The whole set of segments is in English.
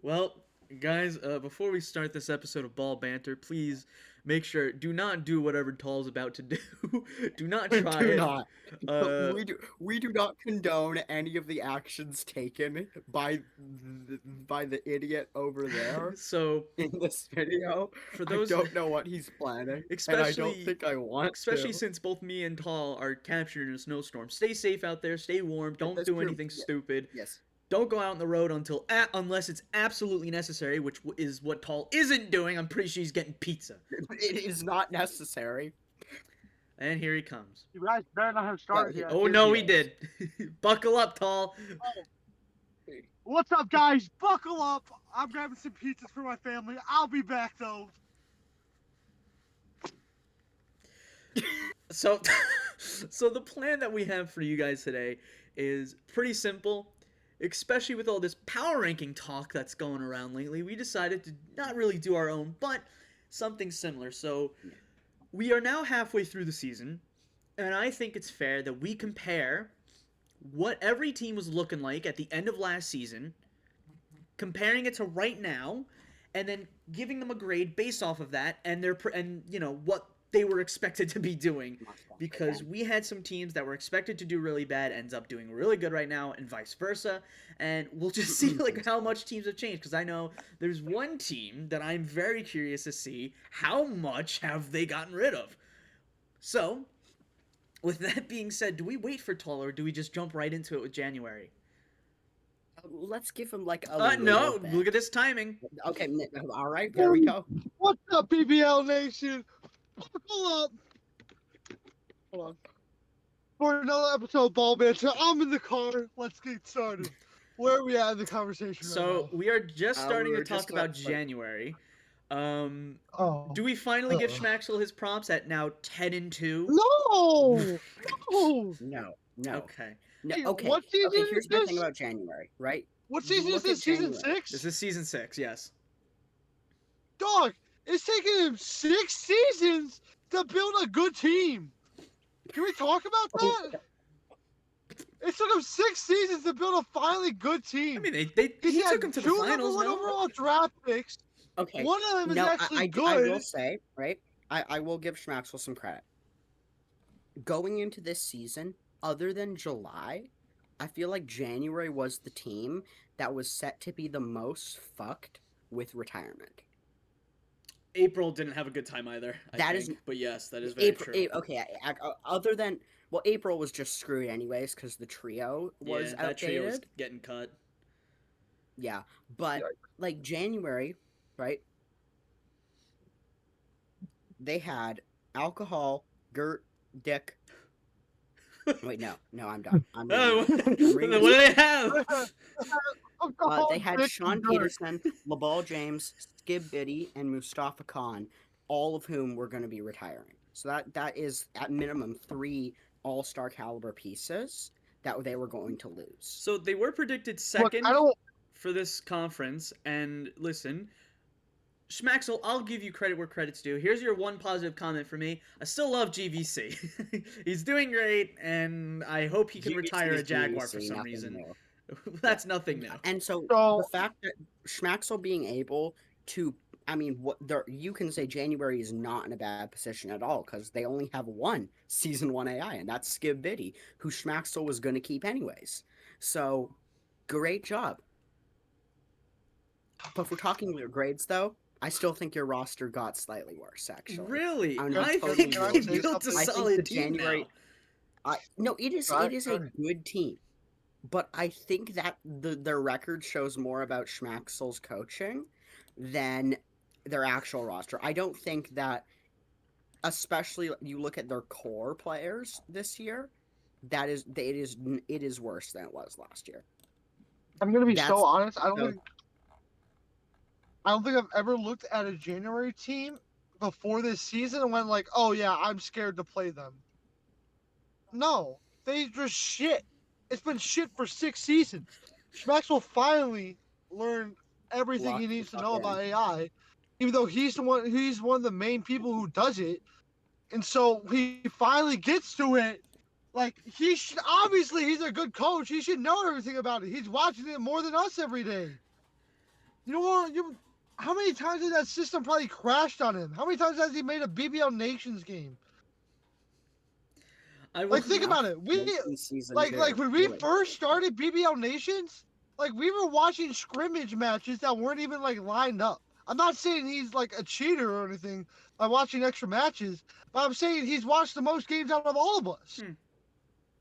Well, guys, before we start this episode of Ball Banter, please make sure do not do whatever Tall's about to do. Do not try Do it. not. Uh, We do not condone any of the actions taken by the idiot over there so in this video. for I those, don't know what he's planning, and I don't especially think I want especially to. since both me and Tall are captured in a snowstorm, stay safe out there. Stay warm. Don't That's do true. anything stupid. Yes. Don't go out on the road unless it's absolutely necessary, which is what Tall isn't doing. I'm pretty sure he's getting pizza. It is not necessary. And here he comes. You guys better not have started Yeah, yet. Oh Here no, he he did. Buckle up, Tall. What's up, guys? Buckle up. I'm grabbing some pizzas for my family. I'll be back, though. So, so the plan that we have for you guys today is pretty simple. Especially with all this power ranking talk that's going around lately, we decided to not really do our own, but something similar. So, we are now halfway through the season, and I think it's fair that we compare what every team was looking like at the end of last season, comparing it to right now, and then giving them a grade based off of that and what they were expected to be doing, because we had some teams that were expected to do really bad ends up doing really good right now, and vice versa. And we'll just see like how much teams have changed, because I know there's one team that I'm very curious to see how much have they gotten rid of. So with that being said, do we wait for Tall, or do we just jump right into it with January? Let's give him like a No, little bit. look at this timing. Okay, all right, there we go. What's up, BBL Nation? Buckle up. Hold on. For another episode of Ball Banter, I'm in the car. Let's get started. Where are we at in the conversation So right now? we are just starting we to were just talk about about to start. January. Oh. Do we finally give Schmaxel his props at now 10-2? No! No! No. Okay. No, Hey, okay. what season Okay, is here's my this? thing about January, right? What You season is look this? at Season January. 6? This is season 6, yes. Dog, it's taken him 6 seasons to build a good team. Can we talk about that? It took him 6 seasons to build a finally good team. I mean, he took him to the two finals, number one no? overall draft picks. Okay. One of them is No, actually I good. will say, right? I will give Schmaxwell some credit. Going into this season, other than July, I feel like January was the team that was set to be the most fucked with retirement. April didn't have a good time either, I That think. is- But yes, that is very true. Okay, other than... Well, April was just screwed anyways because the trio was yeah, that trio was outdated. getting cut. Yeah, but like January, right? They had alcohol, Gert, Dick. Wait, no, I'm done. I'm Oh, done. what do they have? They had Sean Peterson, LaBall James, Skib Biddy, and Mustafa Khan, all of whom were going to be retiring. So that is at minimum 3 all-star caliber pieces that they were going to lose. So they were predicted Look, second I don't. for this conference, and listen, Schmaxel, I'll give you credit where credit's due. Here's your one positive comment for me. I still love GVC. He's doing great, and I hope he can retire a Jaguar for some reason. New. That's nothing new. And so So- the fact that Schmaxel being able to, I mean, you can say January is not in a bad position at all because they only have one Season 1 AI, and that's Skib Biddy, who Schmaxel was going to keep anyways. So, great job. But if we're talking your grades, though, I still think your roster got slightly worse, actually. Really? I'm not I totally think real. they built a I think solid the team January- now. No, it is Right, a right. good team. But I think that their record shows more about Schmaxel's coaching than their actual roster. I don't think that, especially you look at their core players this year, it is worse than it was last year. I'm gonna be That's- so honest. I so- don't think I've ever looked at a January team before this season and went like, "Oh yeah, I'm scared to play them." No, they just shit. It's been shit for 6 seasons. Schmax will finally learn everything he Lock needs to the know fuck about AI, even though he's one of the main people who does it, and so he finally gets to it. Like he should obviously he's a good coach. He should know everything about it. He's watching it more than us every day. You know what? How many times has that system probably crashed on him? How many times has he made a BBL Nations game? I will. Like, think Yeah. about it. Mostly season Like 2. when we Really. first started BBL Nations, like we were watching scrimmage matches that weren't even like lined up. I'm not saying he's like a cheater or anything by watching extra matches, but I'm saying he's watched the most games out of all of us.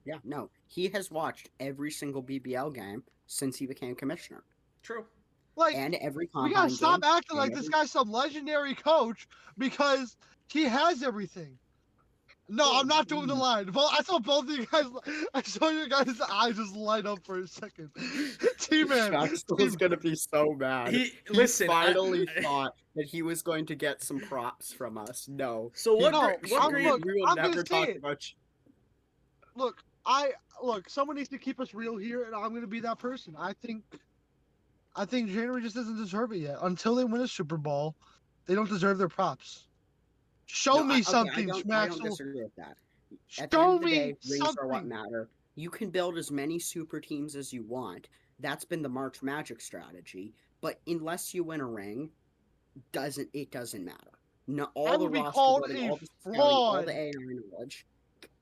Yeah, no. He has watched every single BBL game since he became commissioner. True. Like, And every we gotta combine stop game. acting and like this every- guy's some legendary coach because he has everything. No, Well, I'm not doing the line. Well, I saw both of you guys. I saw your guys' eyes just light up for a second. T-Man, Shaxill's gonna be so mad. He He listen. finally thought that he was going to get some props from us. No. So what? No, What grade? look, we will I'm gonna never say talk it. about you. Look. Someone needs to keep us real here, and I'm gonna be that person. I think January just doesn't deserve it yet. Until they win a Super Bowl, they don't deserve their props. Show No, me I something, don't Schmaxel. disagree with that. At the Show end of the me day, rings are what something. matter. You can build as many super teams as you want. That's been the March Magic strategy. But unless you win a ring, it doesn't matter. No, I all the would be roster called building, a all the scouting, all fraud. the AI knowledge,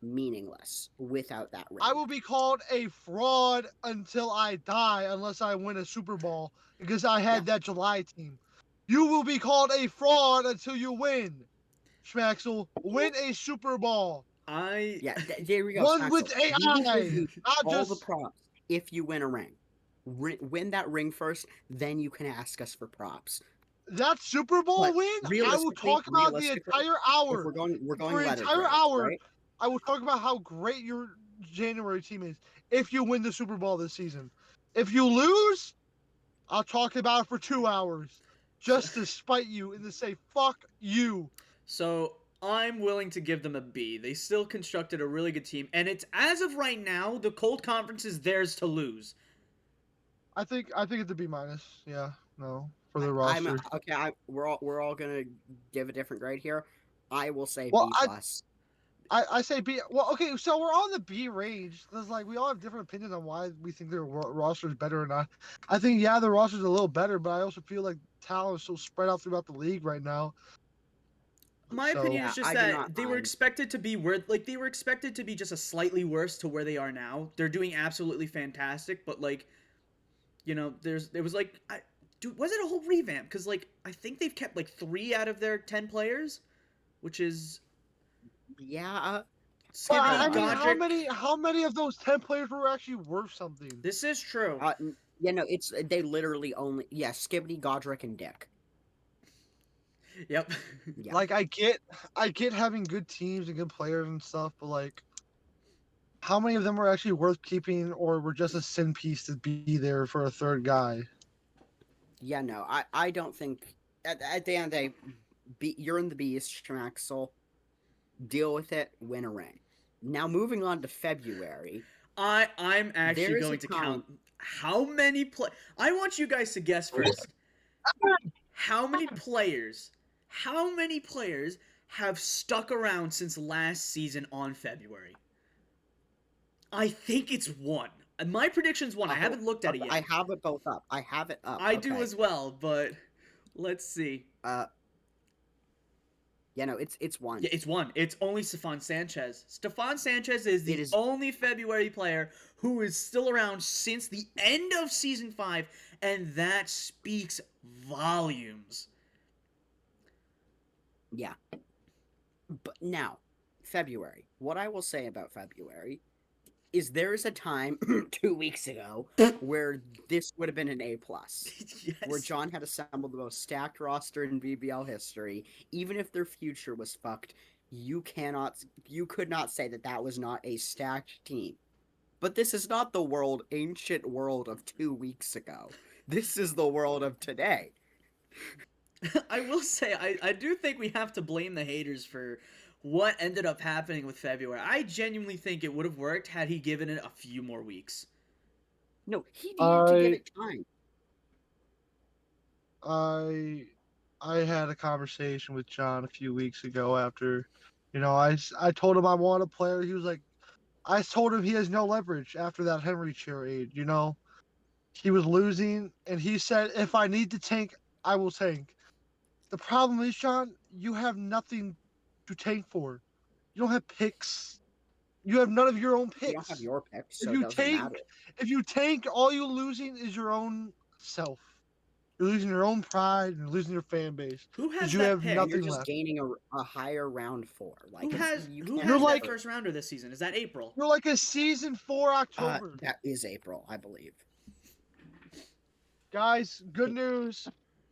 meaningless without that ring. I will be called a fraud until I die unless I win a Super Bowl because I had that July team. You will be called a fraud until you win. Schmaxel, win a Super Bowl. Yeah, there we go. One with Spaxel. We will give AI, you not all the just. props if you win a ring. Win that ring first, then you can ask us for props. That Super Bowl But win, I will talk about the entire if hour. we're going For an letter entire grades, hour, right? I will talk about how great your January team is if you win the Super Bowl this season. If you lose, I'll talk about it for 2 hours just to spite you and to say, fuck you. So I'm willing to give them a B. They still constructed a really good team, and it's as of right now, the Cold Conference is theirs to lose. I think it's a B minus. Yeah, no, for the I'm roster. okay. We're all gonna give a different grade here. I will say Well, B plus. I say B. Well, okay, so we're on the B range because like we all have different opinions on why we think their roster is better or not. I think the roster's a little better, but I also feel like talent is so spread out throughout the league right now. My So- opinion Yeah, is just I do that not they were mind. expected to be they were expected to be just a slightly worse to where they are now. They're doing absolutely fantastic, but like, there was like, dude, was it a whole revamp? Because like, I think they've kept like 3 out of their 10 players, which is Yeah, Skippy, I mean, Godric. how many of those 10 players were actually worth something? This is true. no, it's they literally only Skibbity, Godric, and Dick. Yep. Yeah. Like I get having good teams and good players and stuff, but like how many of them were actually worth keeping or were just a sin piece to be there for a third guy? Yeah, no, I don't think at the end of the day, you're in the beast, Schmaxel. Deal with it, win a ring. Now moving on to February. I'm actually There is going a to time- count how many I want you guys to guess first. How many players have stuck around since last season on February? I think it's one. My prediction's one. I haven't looked at it yet. I have it both up. I have it up. I do as well, but let's see. Yeah, no, it's one. Yeah, it's one. It's only Stefan Sanchez. Stefan Sanchez is the only February player who is still around since the end of Season 5, and that speaks volumes. Yeah. But now, February. What I will say about February is there is a time 2 weeks ago where this would have been an A+. Yes. Where John had assembled the most stacked roster in BBL history. Even if their future was fucked, you could not say that was not a stacked team. But this is not the ancient world of 2 weeks ago. This is the world of today. I will say, I do think we have to blame the haters for what ended up happening with February. I genuinely think it would have worked had he given it a few more weeks. No, he needed to give it time. I had a conversation with John a few weeks ago after, I told him I want a player. He was like, I told him he has no leverage after that Henry chair aid, He was losing, and he said, "If I need to tank, I will tank." The problem is, Sean, you have nothing to tank for. You don't have picks. You have none of your own You don't have picks. your picks, If so it you doesn't tank, matter. if you tank, all you're losing is your own self. You're losing your own pride and you're losing your fan base Who because has you that have pick? And you're nothing just left. gaining a higher round 4. Like Who has you who can't has You're that like- first rounder this season? Is that April? You're like a season 4 October. that is April, I believe. Guys, good news.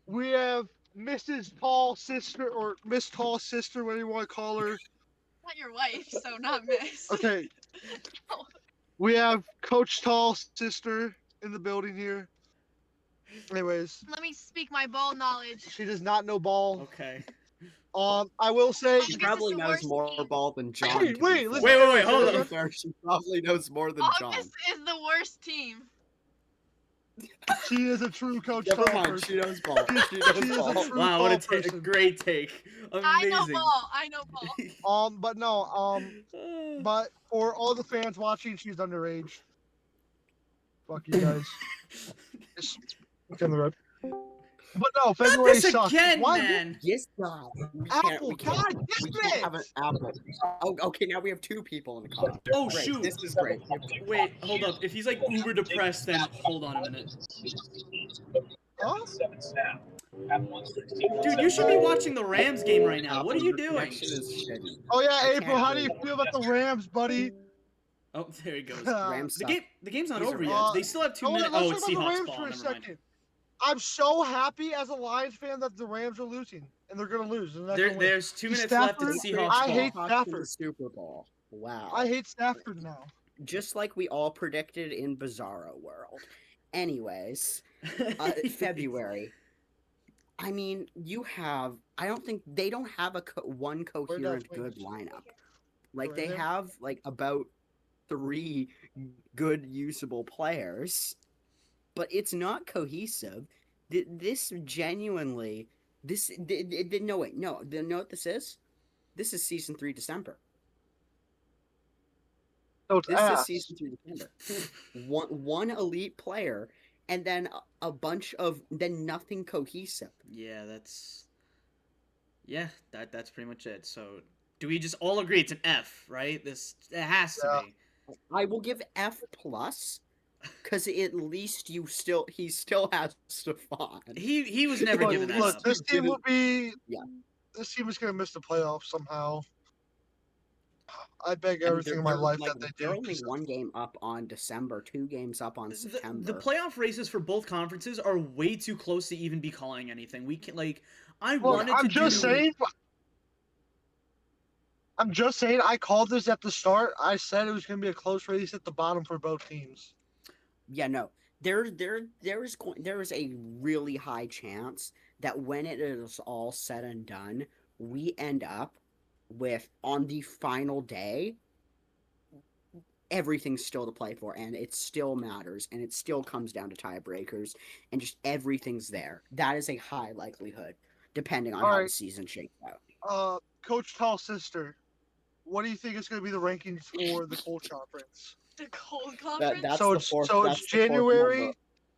We have Mrs. Tall Sister, or Miss Tall Sister, whatever you want to call her. Not your wife, so not miss. Okay. We have Coach Tall Sister in the building here. Anyways, Let me speak my ball knowledge. she does not know ball. Okay. I will say, She August probably is the knows worst more team. ball than John. Wait, to be wait, fair. listen- Wait, hold To be on. fair, she probably knows more than John. August is the worst team. she is a true Coach Never Tall mind, person. she knows ball. She She knows is a ball. true Wow, ball what a person. great take. Amazing. I know ball. I know ball. But no, but for all the fans watching, she's underage. Fuck you guys. Just look on the road. But no, Not February this sucks. again, Why? man. Yes, God. We Apple, we can't, God we damn can't it! have an apple. Oh, okay, now we have 2 people in the car. Oh Great, shoot. this is great. Wait, hold up. If he's like uber depressed, then hold on a minute. Huh? Dude, you should be watching the Rams game right now. What are you Your doing? connection is shitty. Oh yeah, I April. can't How do you hear feel about the Rams, buddy? Oh, there he goes. Rams suck. The game's not These are over yet. Uh, They still have 2 let's minutes. talk Oh, about it's the Seahawks Rams ball. for a Never mind. second. I'm so happy as a Lions fan that the Rams are losing, and they're gonna lose. And they're not gonna win. There's 2 minutes left in Stafford, Seahawks I ball. hate Seahawks in Stafford. the Super Bowl. Wow. I hate Stafford now. Just like we all predicted in Bizarro World. Anyways, February. I mean, I don't think they don't have one coherent good lineup. Like Where they they- have like about 3 good usable players, but it's not cohesive. This genuinely, no wait, no, you know what this is? This is season 3 December. So it's This is ass. season 3 December. One elite player, and then a bunch of nothing cohesive. Yeah, that's pretty much it. So, do we just all agree it's an F, right? It has to Yeah. be. I will give F plus, because at least he still has Stefan. He was never Look, given that look, up. this team will be. Yeah. This team is gonna miss the playoffs somehow. I beg And everything in my they're, life like, that they they're do. only 1 game up on December, 2 games up on September. The playoff races for both conferences are way too close to even be calling anything. We can I Look, wanted to I'm just do. saying. I'm just saying. I called this at the start. I said it was gonna be a close race at the bottom for both teams. Yeah, no. There is a really high chance that when it is all said and done, we end up with, on the final day, everything's still to play for, and it still matters, and it still comes down to tiebreakers, and just everything's there. That is a high likelihood, depending on how the Alright. season shakes out. Coach Tall Sister, what do you think is gonna be the rankings for the Cold Conference? The cold conference. That's So the it's fourth. so that's it's the fourth January. number.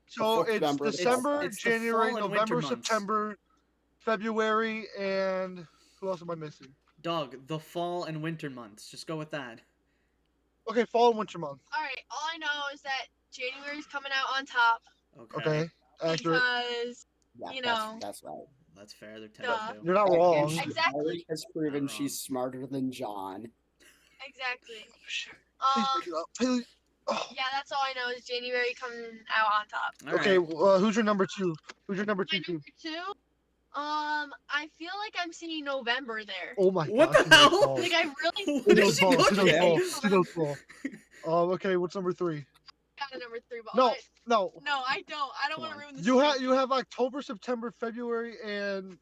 So fourth it's number of the December, It's the January, fall and winter November, months. September, February, and who else am I missing? Dog, the fall and winter months. Just go with that. Okay, fall and winter month. All right. All I know is that January's coming out on top Okay, accurate. because Yeah, You that's, know. that's right. That's fair. They're Duh. 10-2. You're not And wrong. she Exactly. already has proven Not wrong. she's smarter than John. exactly. Please pick it up. Please. Oh. Yeah, that's all I know is January coming out on top. All Okay, right. who's your number 2? Who's your number 2 My team? number 2. I feel like I'm seeing November there. Oh my What gosh, the she knows hell? balls. Like I really What She is knows she balls. She knows looking balls. at? She knows balls. Okay, what's number 3? got a number 3 ball. No, but- no. No, I don't. I don't Come want on. to ruin the You have October, September, February, and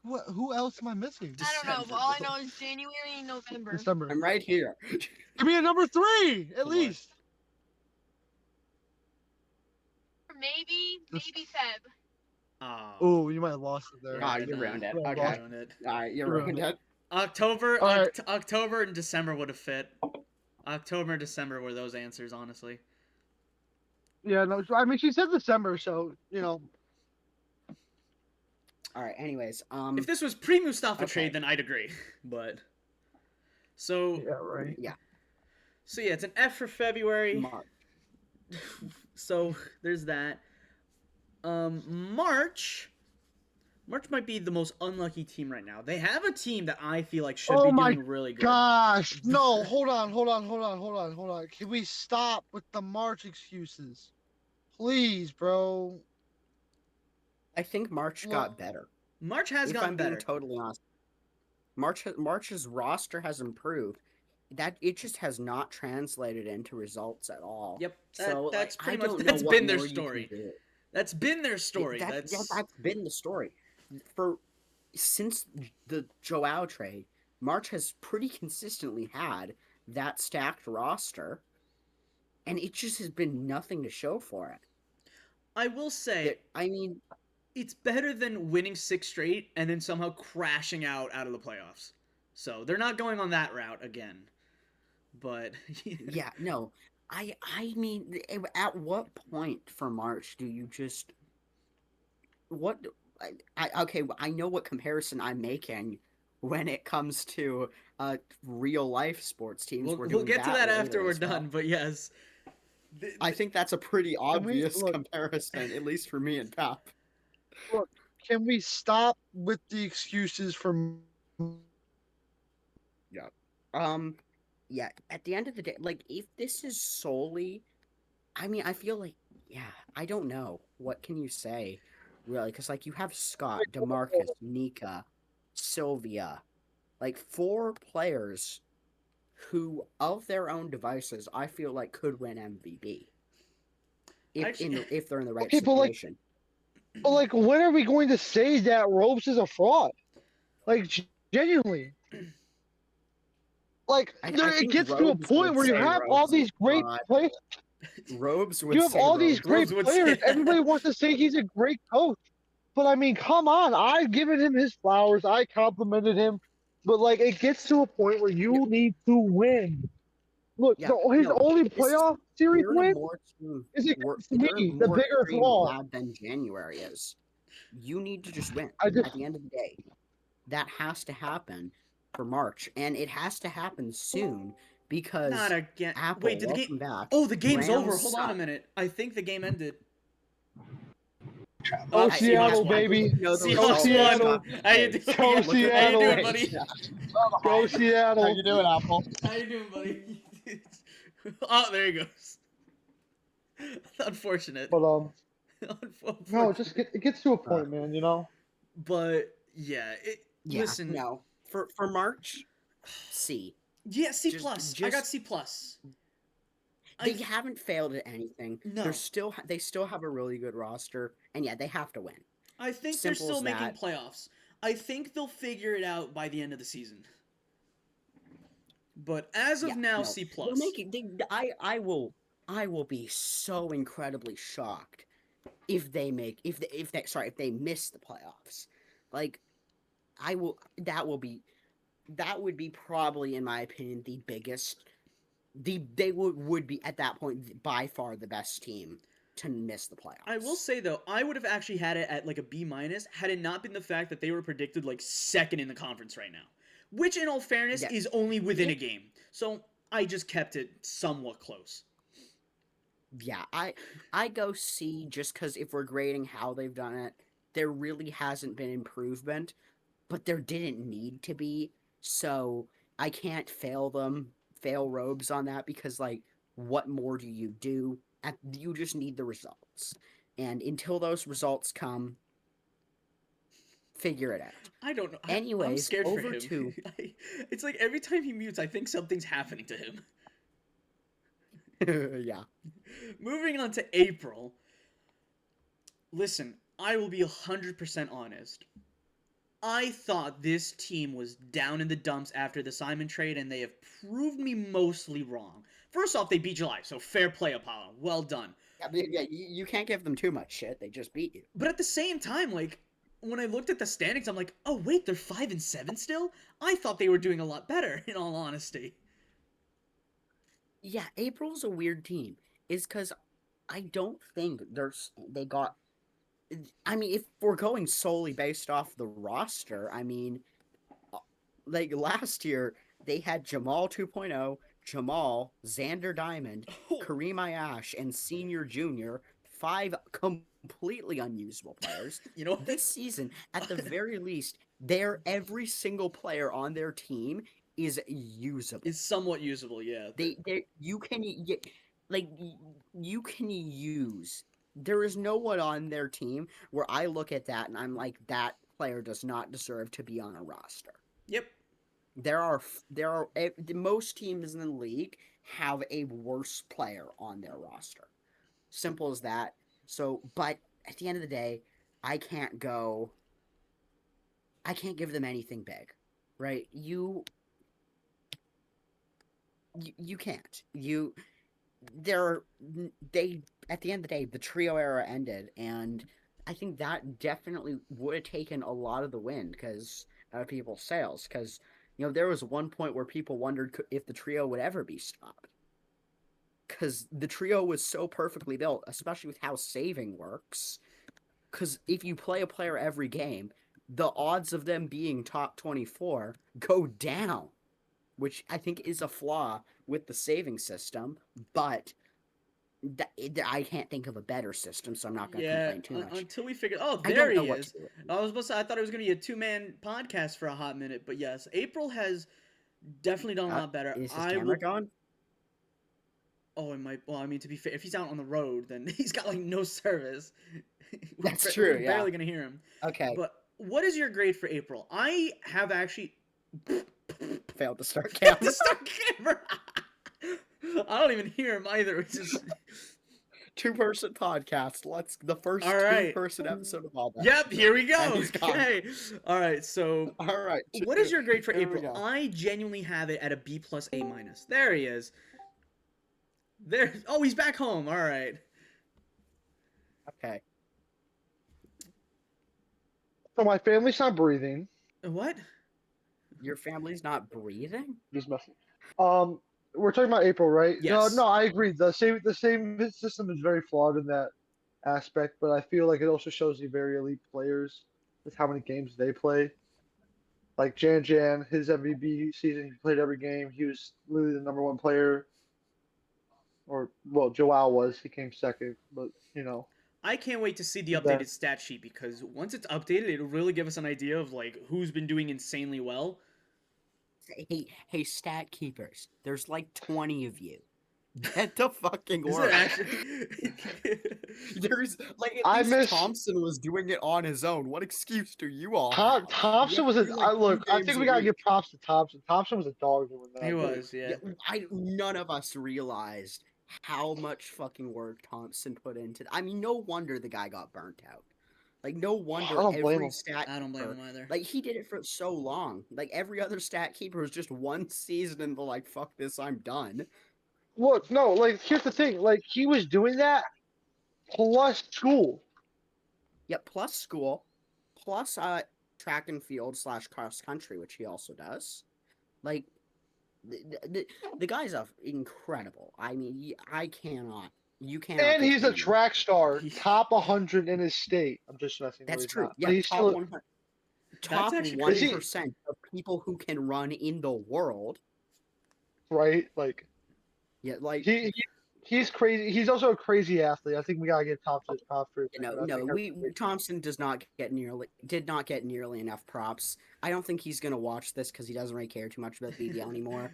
who else am I missing? I don't know, December, but all I bro. know is January and November. December. I'm right here. Give me a number 3 at Come on. least. Maybe Feb. Oh. Oh, you might have lost it there. Ah, Yeah, you nah. ruined it. Well, Okay. Ruined it. Alright, you Ruined ruined it. October, All right. October and December would have fit. October and December were those answers, honestly. Yeah, no. I mean, she said December, so you know. All right. Anyways, If this was pre-Mustafa Okay. trade, then I'd agree. But so Yeah, right. yeah, so yeah, it's an F for February. March. So there's that. March. March might be the most unlucky team right now. They have a team that I feel like should Oh be my doing really good. Gosh, no! Hold on. Can we stop with the March excuses, please, bro? I think March Look, got better. March has If gotten I'm being better. totally honest, March's roster has improved. That it just has not translated into results at all. Yep, So that's like, I pretty much don't know that's what been their more you can story. do. That's been their story. That's been the story for since the Joao trade. March has pretty consistently had that stacked roster, and it just has been nothing to show for it. I will say I mean, it's better than winning 6 straight and then somehow crashing out of the playoffs. So they're not going on that route again. But yeah, no. I mean, at what point for March do you just what okay, I know what comparison I'm making when it comes to real life sports teams. we'll get to that after we're well. done. But yes, I think that's a pretty Can we obvious look? comparison, at least for me and Pap. Look, can we stop with the excuses for? Yeah. Yeah, at the end of the day, like, if this is solely, I mean, I feel like, yeah, I don't know. What can you say, really? Because, like, you have Scott, DeMarcus, Nika, Sylvia, like, 4 players who, of their own devices, I feel like could win MVP if they're in the right Okay, situation. but like, when are we going to say that Ropes is a fraud? Like, genuinely. Like, I it think gets to a Robes point would where you say have all Robes these is great fraud. players. Robes would You have say all these Robes. great Robes would say players. that. Everybody wants to say he's a great coach. But I mean, come on. I've given him his flowers. I complimented him. But like, it gets to a point where you need to win. Look, Yeah, his no, only this is playoff series they're in a win more extreme, is against they're me, the more bigger extreme fraud. lab than January is. You need to just win I just at the end of the day. That has to happen for March, and it has to happen soon because not again. Apple, Wait, did the welcome game? back. Oh, the game's Rams over. Hold on a suck. minute. I think the game ended. Go It Seattle, has to. I baby. didn't know the Go Seahawks results. won. Seattle. How you Hey, doing? Go Yeah. look at How you Seattle. doing, the buddy? grades. Go Seattle. How you doing, Apple? How you doing, buddy? Oh, there he goes. Unfortunate. But Unfortunate. no, it gets to a point, man. You know. But yeah, Yeah, listen. no. For March, C. Yeah, C Just- plus. I just- got C plus. They haven't failed at anything. No. They still have a really good roster, and yeah, they have to win. I think Simple they're still as making that. playoffs. I think they'll figure it out by the end of the season. But as of Yeah, now, no. C They're plus. I will be so incredibly shocked if they miss the playoffs. Like, that would be probably, in my opinion, the biggest. They would be at that point by far the best team to miss the playoffs. I will say though, I would have actually had it at like a B minus had it not been the fact that they were predicted like second in the conference right now, which in all fairness Yeah. is only within a game. So I just kept it somewhat close. Yeah, I go C just because if we're grading how they've done it, there really hasn't been improvement, but there didn't need to be. So I can't fail Robes on that because, like, what more do? You just need the results, and until those results come, figure it out. I don't know. I'm Anyways, scared over for him. to- It's like every time he mutes, I think something's happening to him. Yeah. Moving on to April. Listen, I will be 100% honest. I thought this team was down in the dumps after the Simon trade, and they have proved me mostly wrong. First off, they beat July, so fair play, Apollo. Well done. Yeah, you can't give them too much shit. They just beat you. But at the same time, like, when I looked at the standings, I'm like, oh, wait, they're 5-7 still? I thought they were doing a lot better, in all honesty. Yeah, April's a weird team. Is because I don't think they got. I mean, if we're going solely based off the roster, I mean, like last year they had Jamal 2.0, Jamal, Xander Diamond, Kareem Ayash, and Senior Junior, 5 completely unusable players. You know This season, at the very least, every single player on their team is usable. It's somewhat usable, yeah. You can you can use. There is no one on their team where I look at that and I'm like, that player does not deserve to be on a roster. Yep. Most teams in the league have a worse player on their roster. Simple as that. So, but at the end of the day, I can't give them anything big, right? You can't. At the end of the day, the trio era ended, and I think that definitely would have taken a lot of the wind out of people's sails, because there was one point where people wondered if the trio would ever be stopped, because the trio was so perfectly built, especially with how saving works. Because if you play a player every game, the odds of them being top 24 go down, which I think is a flaw with the saving system, but I can't think of a better system, so I'm not going to complain too much. Until we figure. Oh, there he is. I was supposed to. I thought it was going to be a 2-man podcast for a hot minute, but yes, April has definitely done a lot better. Is his camera gone? Oh, it might. Well, I mean, to be fair, if he's out on the road, then he's got like no service. That's true. We're barely going to hear him. Okay. But what is your grade for April? I have actually failed to start camera. I don't even hear him either. It's just 2-person podcast. The first 2-person episode of all that. Yep, here we go. Okay. All right. So. All right. What is your grade for April? I genuinely have it at a B+ A-. There he is. There. Oh, he's back home. All right. Okay. So my family's not breathing. What? Your family's not breathing? Just messing. We're talking about April, right? Yes. No, I agree. The same system is very flawed in that aspect, but I feel like it also shows the very elite players with how many games they play. Like Jan, his MVP season, he played every game. He was literally the number 1 player. Or, well, Joao was. He came second, but, I can't wait to see the updated stat sheet, because once it's updated, it'll really give us an idea of like who's been doing insanely well. Hey, stat keepers. There's like 20 of you. Get the fucking Is work. it actually? There's like at least Thompson was doing it on his own. What excuse do you all have? Thompson was I think we gotta give props to Thompson. Thompson was a dog doing that. He was, yeah. None of us realized how much fucking work Thompson put into. I mean, no wonder the guy got burnt out. Like, no wonder I don't blame every him. stat. I don't blame him either. Like, he did it for so long. Like, every other stat keeper was just one season and they're like, fuck this, I'm done. Look, no, like, here's the thing. Like, he was doing that plus school. Yep, plus school. Plus track and field / cross country, which he also does. Like, the guy's incredible. I mean, you cannot. And he's a track star, top 100 in his state. I'm just messing. That's with true. Not. Yeah, top 100. Top 1% of people who can run in the world. Right, like. Yeah, like he's crazy. He's also a crazy athlete. I think we gotta get Thompson props for. Thompson did not get nearly enough props. I don't think he's gonna watch this because he doesn't really care too much about BDL anymore.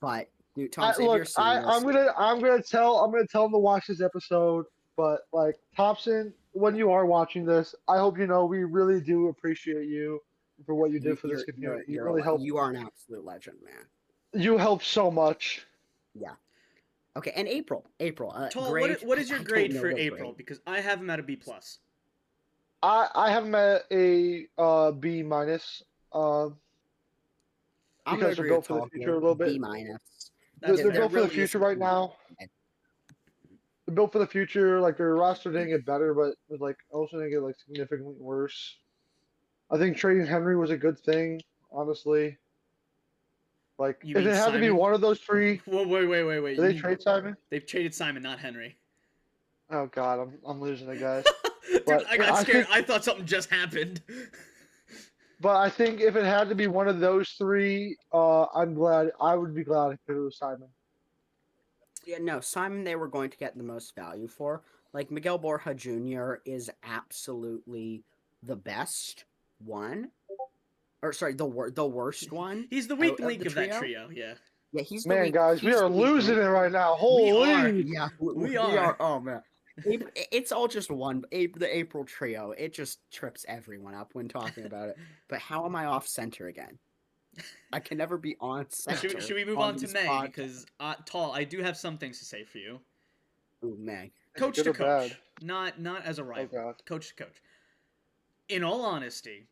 But dude, Thompson, I'm gonna tell him to watch this episode. But like Thompson, when you are watching this, I hope you know we really do appreciate you for what you did for this community. You really helped. You are an absolute legend, man. You helped so much. Yeah. Okay, and April. Tall, what is your grade for April? Grade. Because I have him at a B+. I have him at a B-. I'm because they're built for the future a little bit. B-. They're built for the future right now. They're built for the future. Like their roster didn't get better, but it like also didn't get like significantly worse. I think trading Henry was a good thing, honestly. Like, if it had to be one of those 3. Well, wait. Did they trade Simon? They've traded Simon, not Henry. Oh God, I'm losing it, guys. Dude, But I got I scared. think, I thought something just happened. but I think if it had to be one of those three, I would be glad if it was Simon. Yeah, no, Simon they were going to get the most value for. Like Miguel Borja Jr. is absolutely the best one. Or sorry, the worst one He's the weak out of link the of that trio. trio, yeah. Yeah, he's the Man, weak guys, we he's are the weak losing link. it right now. We are. Holy! Yeah, We we are. are. Oh man, it's all just one. The April trio. It just trips everyone up when talking about it. But how am I off center again? I can never be on center. Should we move on to these May? podcasts. Because, Tall, I do have some things to say for you. Ooh, May. Is it Coach good to or bad? coach. Not as a Oh rival. God. Coach to coach. In all honesty,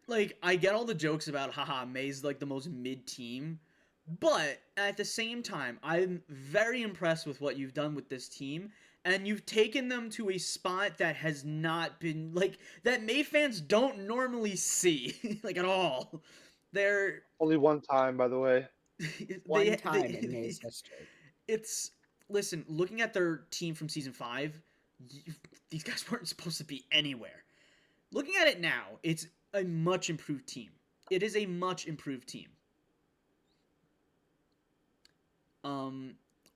like, I get all the jokes about, haha, May's like the most mid team. But at the same time, I'm very impressed with what you've done with this team. And you've taken them to a spot that has not been, like, that May fans don't normally see, like, at all. They're, Only one time, by the way. One time in May's history. it's, listen, looking at their team from season 5, these guys weren't supposed to be anywhere. Looking at it now, it's a much improved team. It is a much improved team.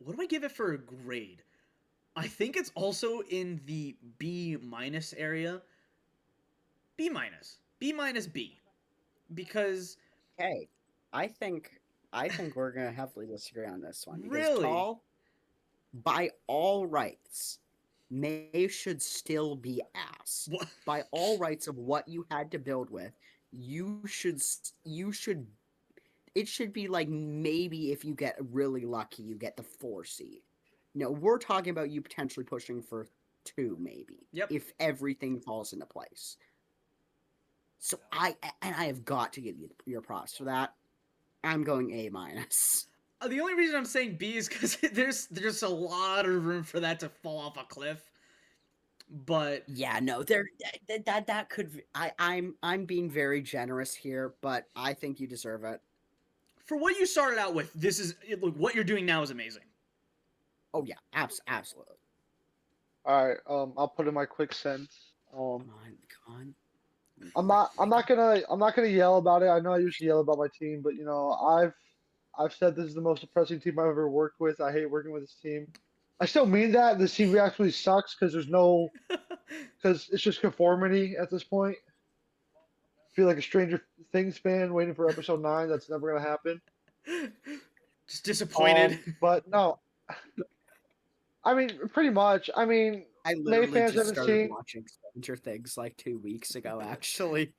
What do I give it for a grade? I think it's also in the B minus area. B minus. B minus B. Because Okay, I think we're gonna heavily disagree on this one because Really? Tall, by all rights, May should still be ass. what By all rights of what you had to build with, you should. It should be like maybe if you get really lucky, you get the 4 seed. No, we're talking about you potentially pushing for 2, maybe. Yep. If everything falls into place. So I have got to give you your props for that. I'm going A minus. the only reason I'm saying B is because there's a lot of room for that to fall off a cliff. But Yeah, no, that could. I'm being very generous here, but I think you deserve it. for what you started out with, look, what you're doing now is amazing. Oh yeah, absolutely. All right. I'll put in my quick sense. Come on. I'm not gonna yell about it. I know I usually yell about my team, but I've said this is the most depressing team I've ever worked with. I hate working with this team. I still mean that. This team actually sucks because because it's just conformity at this point. I feel like a Stranger Things fan waiting for episode 9. That's never gonna happen. Just disappointed. But no, I mean pretty much. I mean, I May literally fans just haven't started seen. watching Stranger Things like 2 weeks ago. Actually,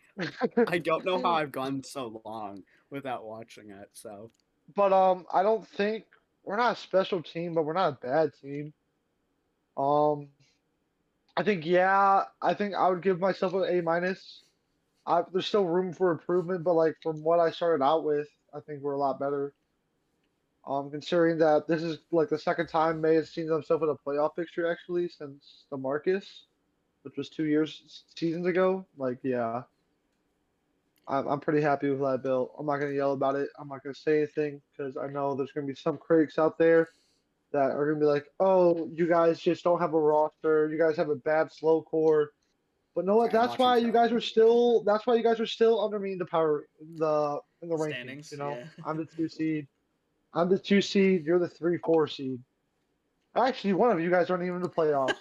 I don't know how I've gone so long without watching it. So But I don't think we're not a special team, but we're not a bad team. Um, I think I would give myself an A minus. There's still room for improvement, but like from what I started out with, I think we're a lot better. Considering that this is like the second time May has seen himself in a playoff picture actually since the Marcus, which was 2 seasons ago. Like, yeah, I'm pretty happy with that build. I'm not gonna yell about it. I'm not gonna say anything because I know there's gonna be some critics out there that are gonna be like, "Oh, you guys just don't have a roster. You guys have a bad slow core." But know what? sorry, I'm That's watching why you guys Joe. were still. That's why you guys were still under me in the power in the rankings. Standings, You know, yeah. I'm the 2 seed. I'm the 2 seed. You're the 3-4 seed. Actually, one of you guys aren't even in the playoffs.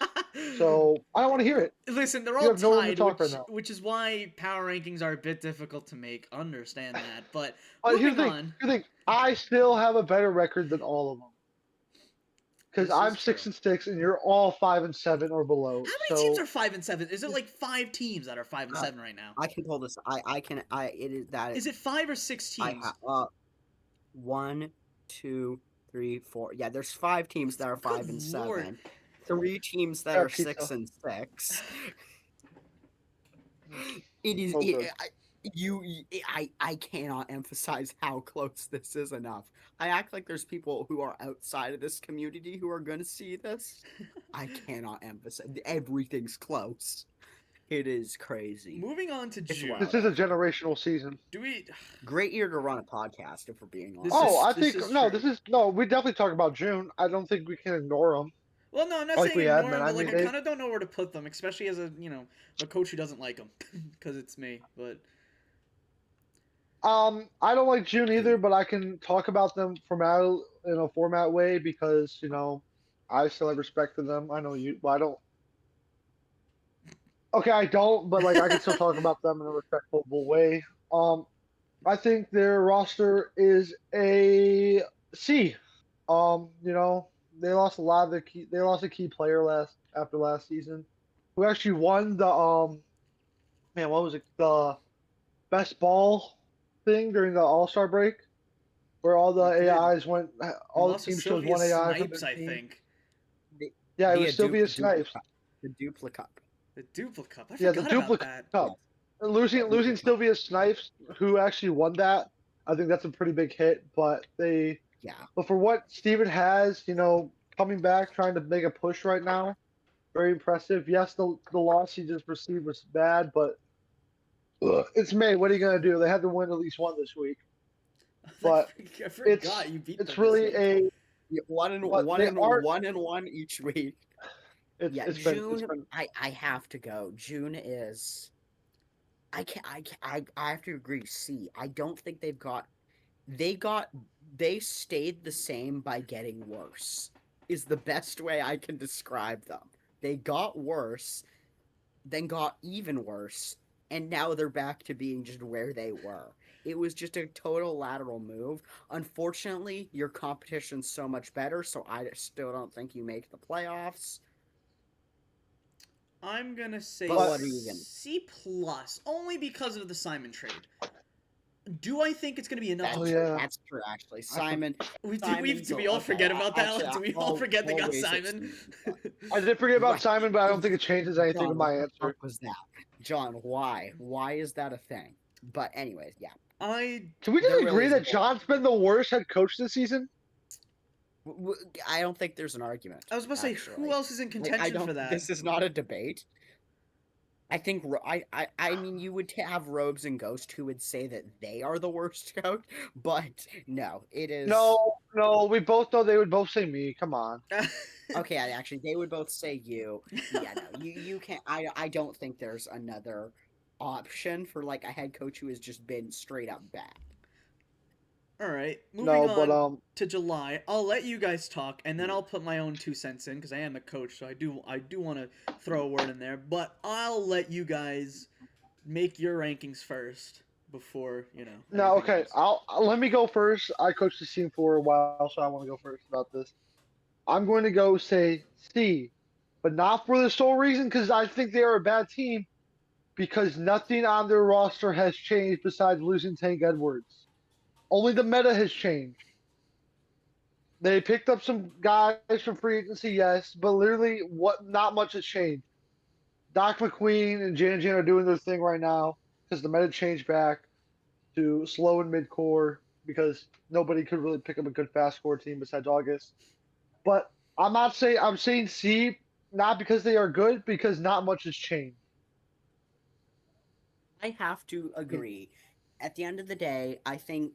So I don't want to hear it. Listen, they're You all have no room to tied, talk right now. which is why power rankings are a bit difficult to make. Understand that, but But here's moving the thing. on. Here's the thing. I still have a better record than all of them because This I'm is true. 6-6, and you're all 5-7 or below. How many So teams are 5-7? Is it like 5 teams that are 5-7 right now? I can pull this. It is that. Is it 5 or 6 I teams? have 1, 2, 3, 4. Yeah, there's 5 teams that are 5 and Lord. 7. 3 teams that Yeah, are pizza. 6 and 6. It is. So good. I cannot emphasize how close this is enough. I act like there's people who are outside of this community who are going to see this. I cannot emphasize. Everything's close. It is crazy. Moving on to June. wild. This is a generational season. Do we? Great year to run a podcast, if we're being honest. This Oh, is- I this think is no. true. This is no. We definitely talk about June. I don't think we can ignore them. Well, no, I'm not Like saying we had, ignore man. them, I but like mean, I they, kind of don't know where to put them, especially as a coach who doesn't like them, because it's me. But I don't like June either, but I can talk about them format in a format way because I still have respect for them. I know you. Well, I don't. Okay, I don't, but like I can still talk about them in a respectful way. Um, I think their roster is a C. They lost a lot of their key. They lost a key player after last season, who actually won the man, what was it? The best ball thing during the All Star break, where all the we did. AIs went. We All the lost to teams chose Sylvia one AI from Snipes, their I team. think. The Yeah, it the was Sylvia Dupla Snipes. Cup. The Dupla Cup. The Duplicate. I Yeah, the forgot about duplicate that. cup. Yes, Losing Dupla Cup. Sylvia Snipes, who actually won that, I think that's a pretty big hit. Yeah. But for what Steven has, coming back, trying to make a push right now, very impressive. Yes, the loss he just received was bad, but it's May. What are you gonna do? They had to win at least one this week. But I it's forgot you beat it's them this really week. a Yeah, one and what one they and are. one and one each week. It's Yeah, it's June. been I have to go. June is. I can I have to agree. C. I don't think they've got. They got. They stayed the same by getting worse. Is the best way I can describe them. They got worse, then got even worse, and now they're back to being just where they were. It was just a total lateral move. Unfortunately, your competition's so much better, so I still don't think you make the playoffs. I'm gonna say But what are you gonna? C plus, only because of the Simon trade. Do I think it's gonna be enough That's to? oh true. yeah. That's true. Actually, Simon. Did we all forget about Actually, that? Did we all forget they got always Simon? excuse that. I did forget about Right. Simon, but I don't think it changes anything John, with what my the answer. fuck was that? John, why? Why is that a thing? But anyways, yeah. I Can we just There agree really that isn't. John's been the worst head coach this season? I don't think there's an argument. I was about to say, Actually, who else is in I contention don't. for that? This is not a debate. I think I mean you would have Robes and Ghost who would say that they are the worst coach, but no, it is. No, we both know they would both say me. Come on. Okay, actually, they would both say you. Yeah, no, you can't. I don't think there's another option for like a head coach who has just been straight up bad. All right, moving No, but on to July. I'll let you guys talk, and then I'll put my own 2 cents in because I am a coach, so I do want to throw a word in there. But I'll let you guys make your rankings first before no, everything okay. else. Let me go first. I coached the team for a while, so I want to go first about this. I'm going to go say C, but not for the sole reason because I think they are a bad team. Because nothing on their roster has changed besides losing Tank Edwards. Only the meta has changed. They picked up some guys from free agency, yes, but literally, what? Not much has changed. Doc McQueen and Jan are doing their thing right now because the meta changed back to slow and mid core because nobody could really pick up a good fast core team besides August. But I'm saying C not because they are good, because not much has changed. I have to agree. At the end of the day, I think.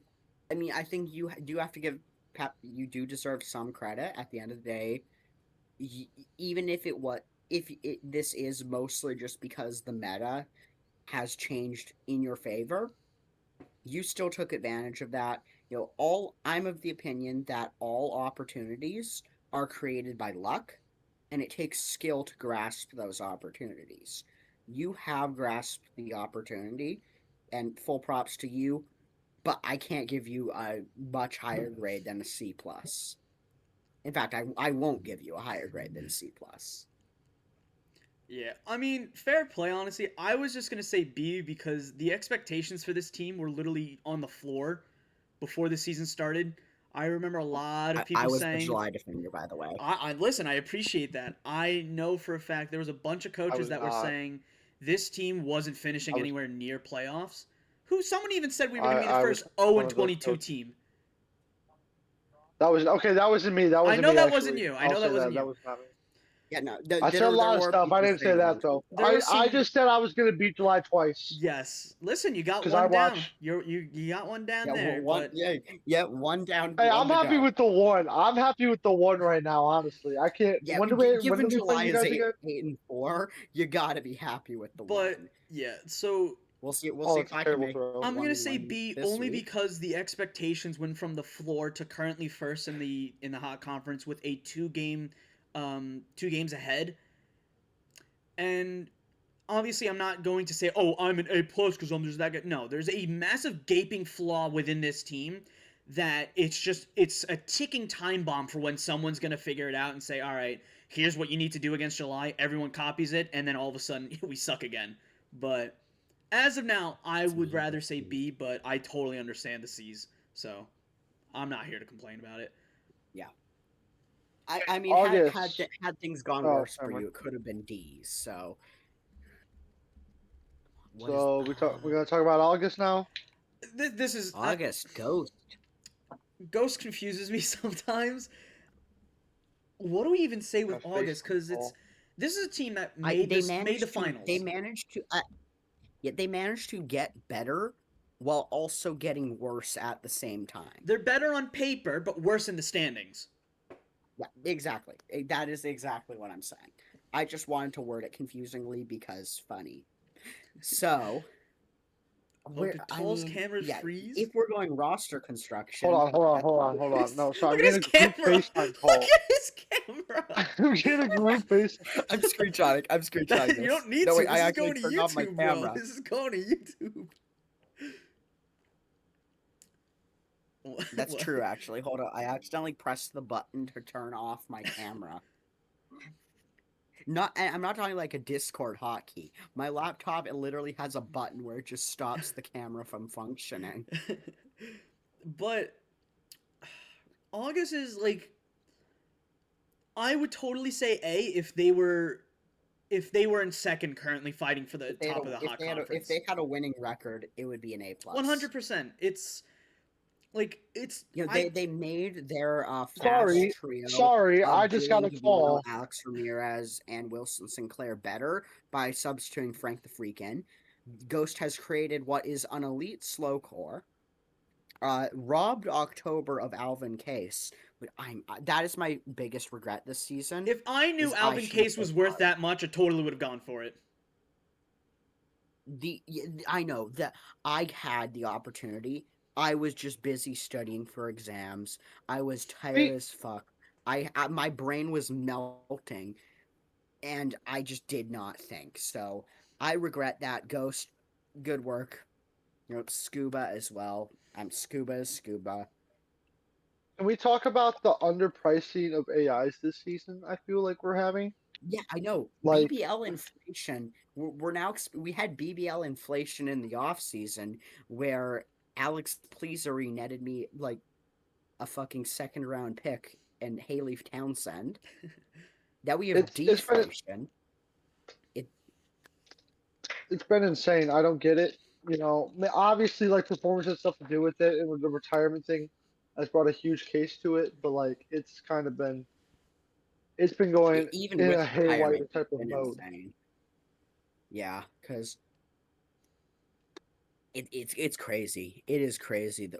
I mean, I think you do have to give Pep. You do deserve some credit. At the end of the day, even if this is mostly just because the meta has changed in your favor, you still took advantage of that. I'm of the opinion that all opportunities are created by luck, and it takes skill to grasp those opportunities. You have grasped the opportunity, and full props to you. But I can't give you a much higher grade than a C plus. In fact, I won't give you a higher grade than a C plus. Yeah, I mean, fair play, honestly. I was just going to say B because the expectations for this team were literally on the floor before the season started. I remember a lot of I people was the saying, July defender, by the way. I listen, I appreciate that. I know for a fact there was a bunch of coaches was that were not. saying this team wasn't finishing I was anywhere near playoffs. Someone even said we were I, going to be the I was first 0 one and of those 22 coaches. team. That was okay. That wasn't me. That I wasn't know me. that Actually, wasn't you. I I'll know say that wasn't That you. was not me. Yeah, no, I said a lot of stuff. I didn't say that though. There I, was I some- just said I was gonna beat July twice Yes. Listen, you got 'Cause one I down. watch- You got one down Yeah, there, one. but Yeah, one down. Hey, one I'm to happy go. with the one. I'm happy with the one right now. Honestly, I can't. Yeah, When do we given play July you is guys again? 8-4, you gotta be happy with the one. yeah. So We'll see. We'll Oh, see it's if a I can terrible make. throw. I'm one gonna say win B this only week. because the expectations went from the floor to currently first in the hot conference with a two games ahead, and obviously I'm not going to say, oh, I'm an A plus because I'm just that good. No, there's a massive gaping flaw within this team that it's a ticking time bomb for when someone's gonna figure it out and say, all right, here's what you need to do against July. Everyone copies it, and then all of a sudden we suck again. But as of now, I would rather say B, but I totally understand the C's, so I'm not here to complain about it. I mean, August. had things gone Oh, worse for never you, it could have been D's. So. What So we're gonna talk about August now. This is August Ghost. Ghost confuses me sometimes. What do we even say with Got August? Because baseball. this is a team that They made the finals. They managed to. They managed to get better while also getting worse at the same time. They're better on paper, but worse in the standings. Yeah, exactly. That is exactly what I'm saying. I just wanted to word it confusingly because funny. So, Did Tall's cameras freeze? if we're going roster construction, Hold on. No, sorry. Look I'm at his getting a group camera. FaceTime Look call. at his camera. I'm getting a group face. I'm screenshotting. This. You don't need No, to. wait, This I is going actually to turned off my YouTube, bro. camera. This is going to YouTube. That's What? true, actually. Hold on. I accidentally pressed the button to turn off my camera. I'm not talking like a Discord hotkey. My laptop, it literally has a button where it just stops the camera from functioning. But August is like, I would totally say A if they were in second currently fighting for the top of the hot conference. If they had a winning record, it would be an A+. 100%. It's like they made their fast Sorry, trio. I just got a Julian call. Gabriel, Alex Ramirez, and Wilson Sinclair better by substituting Frank the Freak in. Ghost has created what is an elite slow core. Robbed October of Alvin Case. That is my biggest regret this season. If I knew Alvin Case was worth that much, I totally would have gone for it. I know that I had the opportunity. I was just busy studying for exams. I was tired as fuck. My brain was melting, and I just did not think. So I regret that. Ghost, good work. Scuba as well. Scuba is Scuba. Can we talk about the underpricing of AIs this season? I feel like we're having. Yeah, I know. Like- BBL inflation. We had BBL inflation in the off season where Alex Pleasery netted me like a fucking second round pick and Haley Townsend. Now we have deflation. It's been insane. I don't get it. Obviously, like performance has stuff to do with it, and the retirement thing has brought a huge case to it. But like, it's been going Even in with a haywire retirement, type of it's been mode. insane. Yeah, because it's crazy. It is crazy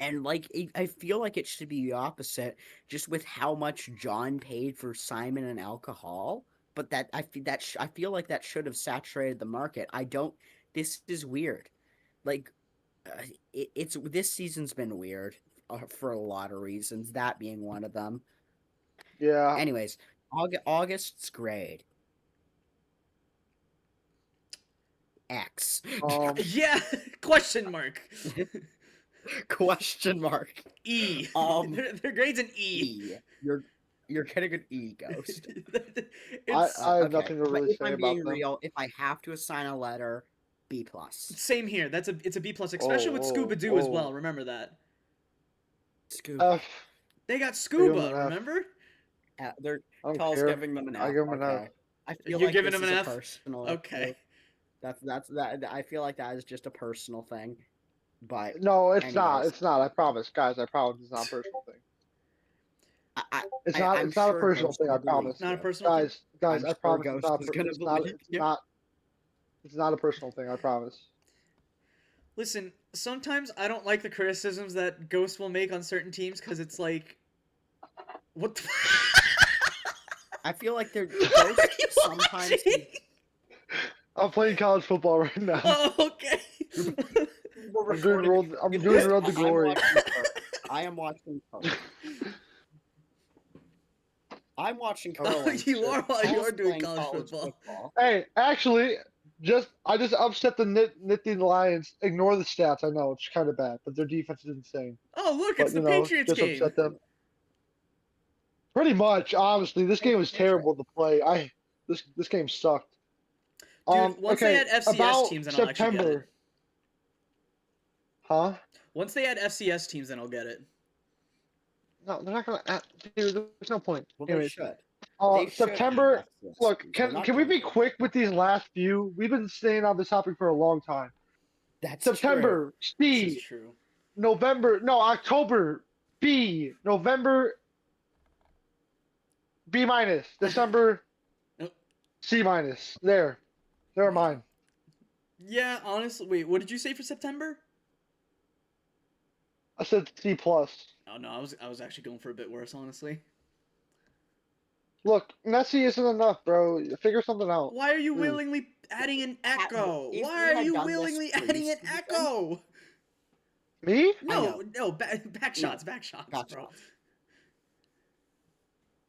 I feel like it should be the opposite, just with how much John paid for Simon and alcohol. But I feel like that should have saturated the market. This is weird. Like, this season's been weird for a lot of reasons. That being one of them. Yeah. Anyways, August's grade. X. Yeah, question mark. Question mark. E. Their grade's an E. You're getting an E, Ghost. I have nothing to really if say I'm about being them. real, if I have to assign a letter, B+. Same here. It's a B plus, especially with Scuba Doo as well. Remember that. Scuba. They got give Scuba. them an F. Remember? They're I don't Tall's care. giving them an F. I give them an F. I feel You're like giving this them is an a F? personal. Okay. That. I feel like that is just a personal thing. But No, it's not. anyways. It's not. I promise, guys. I promise it's not a personal thing. It's not. I'm It's not a sure personal Ghost thing. I will believe promise. Not a you. personal thing. Guys, I'm I sure promise. Ghost is gonna It's not. believe It's you. not. It's not a personal thing. I promise. Listen, sometimes I don't like the criticisms that Ghost will make on certain teams because it's like, what the I feel like they're What are Ghost you sometimes. watching? I'm playing college football right now. Oh, okay. We're I'm doing recording. road. I'm doing Road to I'm Glory. watching Coast. I am watching Coast. I'm watching curling. you are Paul's doing playing college football. Hey, actually, I just upset the Nittany Lions. Ignore the stats. I know it's kind of bad, but their defense is insane. Oh, look, But it's the Patriots just game. upset them. Pretty much, honestly, this game was terrible to play. This game sucked. Dude, once they Okay, add FCS about teams, then I'll actually get it. September. Huh? Once they add FCS teams, then I'll get it. No, they're not gonna. Dude, there's no point. Well, they Anyways, should. They should September. have this. Look, They're not can we going be to. quick with these last few? We've been staying on this topic for a long time. That's September, This C. is true. November, no, October, B. November, B minus. December, Nope. C minus. There are mine. Yeah, honestly, wait, what did you say for September? I said C plus. Oh no, I was actually going for a bit worse, honestly. Look, Messi isn't enough, bro. Figure something out. Why are you Please. willingly adding an echo? If Why we are had you done this willingly adding an pre-season- echo? Me? No, back shots, No, back shots, back bro. shots.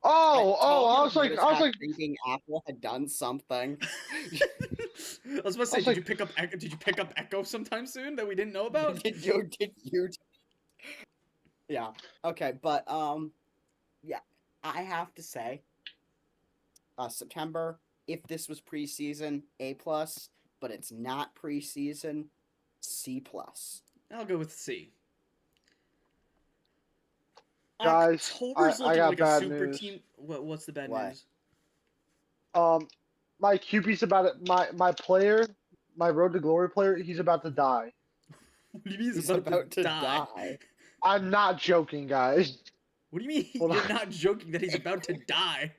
Oh, I was Noticed like, that thinking Apple had done something. I was about to say, was did you like- pick up Echo? Did you pick up Echo sometime soon that we didn't know about? Did you? Yeah. Okay, but yeah, I have to say, September. If this was preseason, A plus, but it's not preseason, C plus. I'll go with C. Guys, October's I looking got like a bad super news. team. What's the bad What? news? My QB's about it. My player, my Road to Glory player, he's about to die. What do you mean He's about to die. I'm not joking, guys. What do you mean Hold you're on. not joking that he's about to die?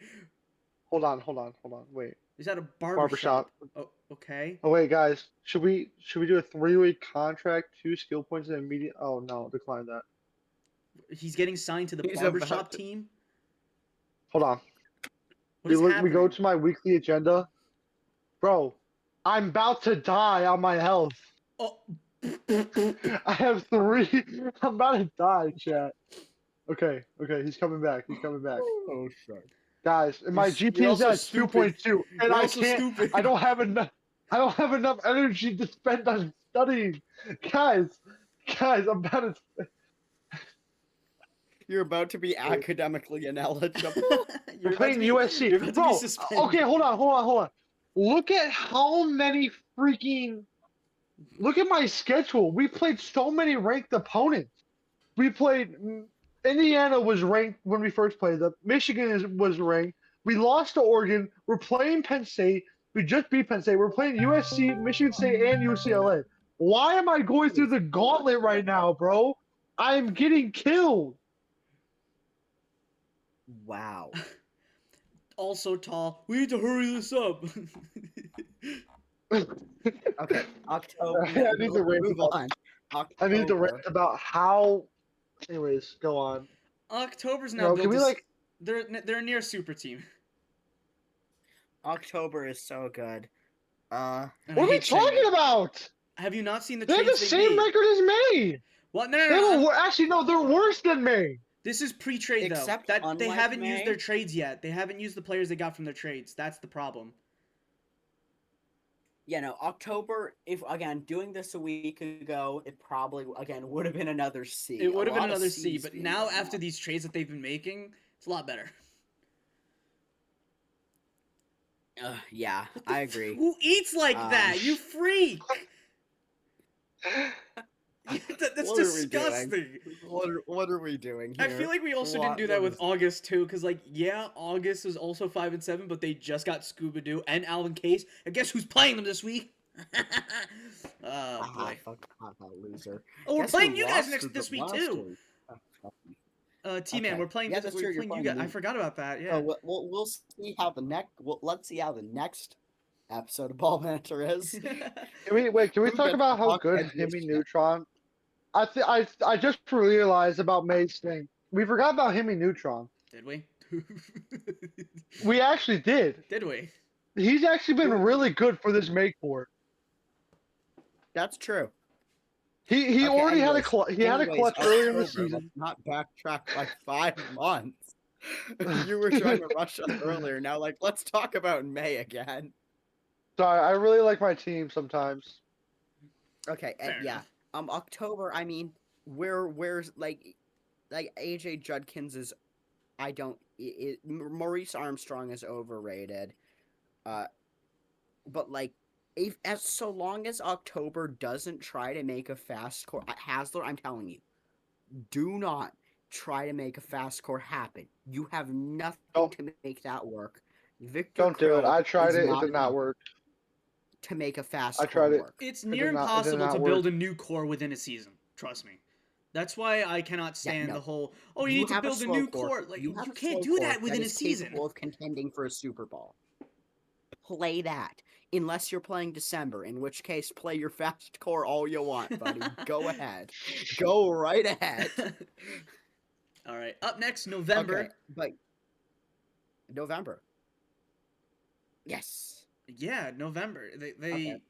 Hold on. Wait. He's at a Barbershop. Oh, okay. Oh wait, guys. Should we do a 3-week contract, 2 skill points, and immediate? Oh no, decline that. He's getting signed to the He's barbershop about to- team. Hold on. What is We happening? go to my weekly agenda. Bro, I'm about to die on my health. Oh. I have 3. I'm about to die, chat. Okay, he's coming back. Oh shit. Guys, and my You're GP is also at stupid. 2.2, and You're I also can't. stupid. I don't have enough energy to spend on studying. Guys, I'm about to. You're about to be academically ineligible. You're I'm about playing to be, USC. You're about to Bro, be suspended. okay, hold on. Look at how many freaking. Look at my schedule. We played so many ranked opponents. We played. Indiana was ranked when we first played them. Michigan was ranked. We lost to Oregon. We're playing Penn State. We just beat Penn State. We're playing USC, Michigan State, and UCLA. Why am I going through the gauntlet right now, bro? I'm getting killed. Wow. Also tall. We need to hurry this up. Okay, October. I need to rant move about- on. I need to rant October. about how. Anyways, go on. October's now No, built can we to like? they're a near super team. October is so good. And I What are we hate saying talking it. about? Have you not seen the They have the trades they same made? record as me. What? No. They have actually, no, they're worse than me. This is pre-trade though. Except That they unlike haven't May- used their trades yet. They haven't used the players they got from their trades. That's the problem. Yeah, no, October, if again doing this a week ago, it probably again would have been another C. It would have been A lot of another C, Cs but being now given after out. these trades that they've been making, it's a lot better. Yeah, I agree. Who eats like that? You freak! That's What are we doing? disgusting. What are we doing here? I feel like we also didn't do that with August too, because like yeah, August is also 5-7, but they just got Scooby Doo and Alvin Case. And guess who's playing them this week? Oh boy. Fuck, loser. Oh, we're Guess playing who you guys lost next to this the week last too. week? T-Man, Okay. we're playing. Yeah, that's we're true. You're playing you playing guys. I me. forgot about that. So Yeah. we'll see how the next. Let's see how the next episode of Ball Banter is. Can we Who talk gets about to how talk good heads with Hemi shit? Neutron? I just realized about May's thing. We forgot about Hemi Neutron. Did we? We actually did. Did we? He's actually been Ooh. really good for this make board. That's true. He Okay, already had a anyways, clutch earlier in the October, season. let's not backtrack by 5 months. You were trying to rush us earlier. Now, let's talk about May again. Sorry, I really like my team sometimes. Okay, and Fair yeah, enough. October. I mean, where's like AJ Judkins is. I don't. Maurice Armstrong is overrated. But if as so long as October doesn't try to make a fast core, Hasler, I'm telling you, do not try to make a fast core happen. You have nothing Don't- to make that work. Victor Don't do it. Krill I tried is it. It not did not enough work. to make a fast I core tried it. work. It's It near did not impossible to build work. a new core within a season. Trust me. That's why I cannot stand no. the whole. Oh, you need to have build a slow new core. core. Like You have you a can't slow do core that within a is season. capable of contending for a Super Bowl. Play that. Unless you're playing December, in which case play your fast core all you want, buddy. Go ahead. Go right ahead. All right. Up next, November. Okay, but November. Yes. Yeah, November. They Okay.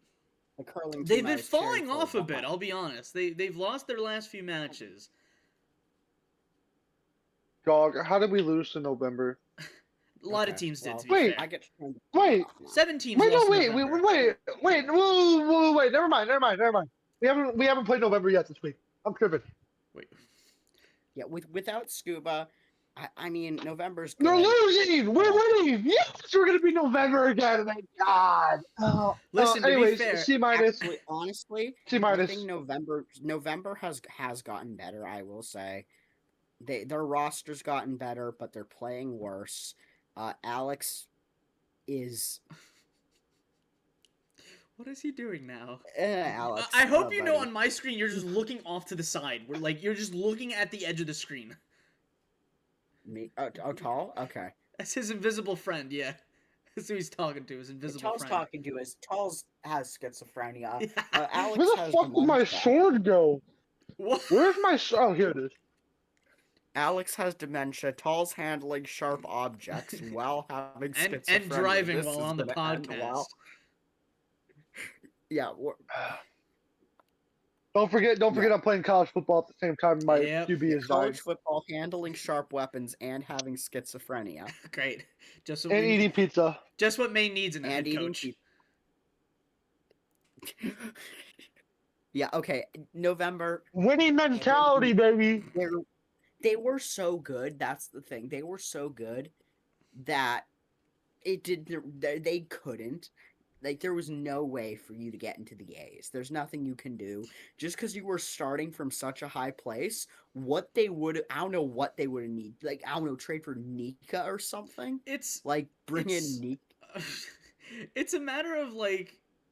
The curling they've team I been was cheering falling for off a bit. won. I'll be honest. They've lost their last few matches. Dog, how did we lose to November? A lot of Okay, teams did, well, to be Wait, fair. I get to turn the Wait. off now. 7 teams Wait, no, lost in wait, November. wait. Never mind. We haven't played November yet this week. I'm tripping. Wait. Yeah, without Scuba, I mean November's We're good. losing. We're winning. Yes, we're gonna be November again. Thank God. Listen, to be Anyways, fair, C minus. Actually, honestly, C I minus. think November has gotten better. I will say, their roster's gotten better, but they're playing worse. Alex is what is he doing now? Alex. I hope you know buddy. on my screen you're just looking off to the side. We're like you're just looking at the edge of the screen. Me? Oh, Tall. Okay. That's his invisible friend. Yeah, that's who he's talking to. His invisible Tall's friend. talking to us. Tall's has schizophrenia. Yeah. Alex Where the has fuck did my dementia. sword go? What? Where's my? Oh, here it is. Alex has dementia. Tall's handling sharp objects while having schizophrenia. And driving This while is on the gonna end podcast. well. Yeah. Don't forget, I'm playing college football at the same time. My Yep. QB is dying. College football, handling sharp weapons, and having schizophrenia. Great. Just what And we eating need. pizza. Just what Maine needs in a And head eating coach. Yeah, okay. November. Winning mentality, baby. They were so good. That's the thing. They were so good that they couldn't. There was no way for you to get into the A's. There's nothing you can do. Just because you were starting from such a high place, I don't know what they would need. I don't know, trade for Nika or something? It's Bring in it's- Nika. it's a matter of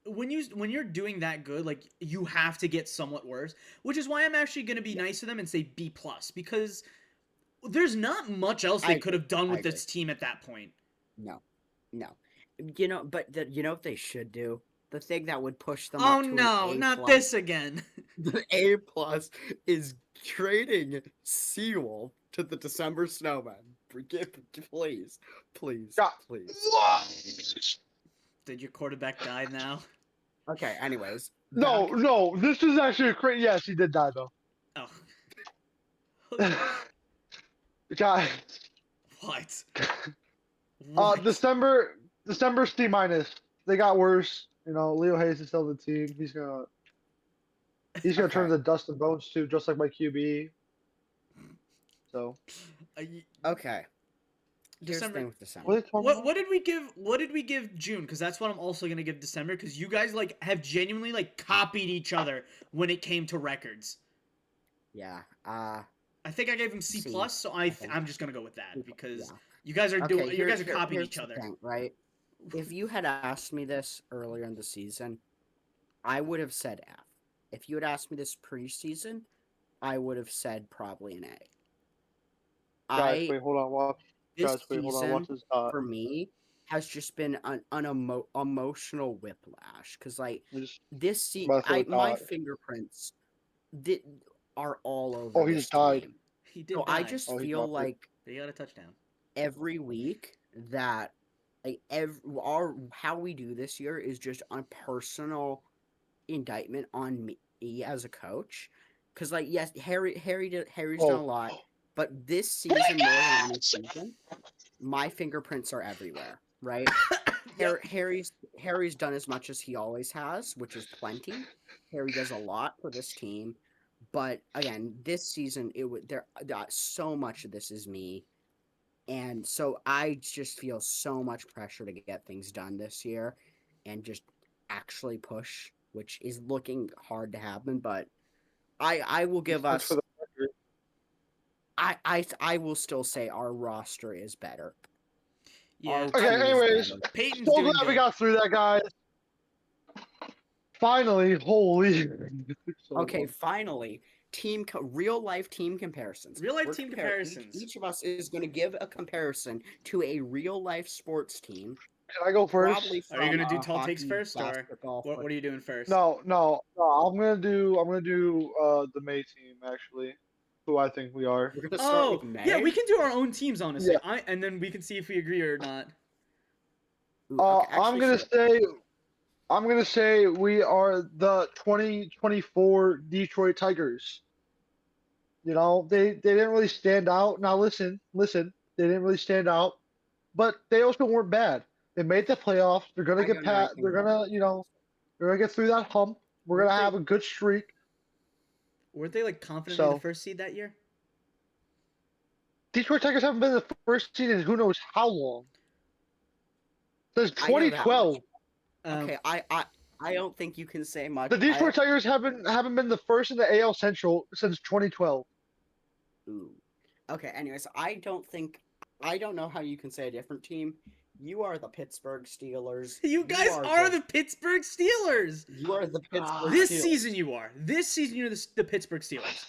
when you're doing that good, you have to get somewhat worse, which is why I'm actually gonna be nice to them and say B+, because there's not much else they could have done with this team at that point. No. But you know what they should do? The thing that would push them Oh up to no, an A+, not this again. The A+ is trading Seawolf to the December Snowman. Please. Yeah. Please. Did your quarterback die now? Okay, anyways. No. This is actually a crazy. Yes, he did die though. Oh. Guys. What? What? December C minus. They got worse. Leo Hayes is still the team. He's gonna turn to dust and bones too, just like my QB. So. Okay. Here's the December. thing with December. What did we give June? Because that's what I'm also gonna give December. Because you guys have genuinely copied each other when it came to records. Yeah. I think I gave him C+, so I'm just gonna go with that because Yeah. you guys are Here's copying the each other. thing, right? If you had asked me this earlier in the season, I would have said F. If you had asked me this preseason, I would have said probably an A. Guys, wait, hold on. Watch. This Guys, wait, hold on. season Watch this dot. for me has just been an emotional whiplash because like Just this se- about to throw I a my dot. fingerprints did, are all over Oh, he this just died. team. He did So die. I just Oh, he feel dropped it. like But he got a touchdown. every week that how we do this year is just a personal indictment on me as a coach. Because like yes, Harry's done a lot, but this season more than any season, my fingerprints are everywhere. Right? Yep. Harry's done as much as he always has, which is plenty. Harry does a lot for this team, but again, this season so much of this is me, and so I just feel so much pressure to get things done this year, and just actually push, which is looking hard to happen. But I will give Just us for the record. I will still say our roster is better. Yeah. Our Okay, team is anyways, better. Peyton's so doing glad we good. got through that, guys. Finally, holy. So Okay, long. finally, real life team comparisons. Real life We're team compar- comparisons. Each of us is going to give a comparison to a real life sports team. Can I go first? Probably Are you from, gonna do tall takes hockey, first, or basketball, what are you doing first? No. I'm gonna do the May team actually, who I think we are. We're going to start with Oh, May. yeah, we can do our own teams, honestly. Yeah. And then we can see if we agree or not. Ooh, okay, I'm actually, gonna say we are the 2024 Detroit Tigers. You know, they didn't really stand out. Now listen, they didn't really stand out, but they also weren't bad. They made the playoffs. They're gonna I get don't know anything They're about gonna, they're gonna get through that hump. We're Weren't gonna they- have a good streak. Weren't they like confidently the So first seed that year? Detroit Tigers haven't been the first seed in who knows how long. Since I know that 2012. Okay, I don't think you can say much. The Detroit Tigers haven't been the first in the AL Central since 2012. Ooh. Okay, anyways, I don't know how you can say a different team. You are the Pittsburgh Steelers. You guys are the Pittsburgh Steelers. You are the Pittsburgh This Steelers. season you are. This season you're the Pittsburgh Steelers.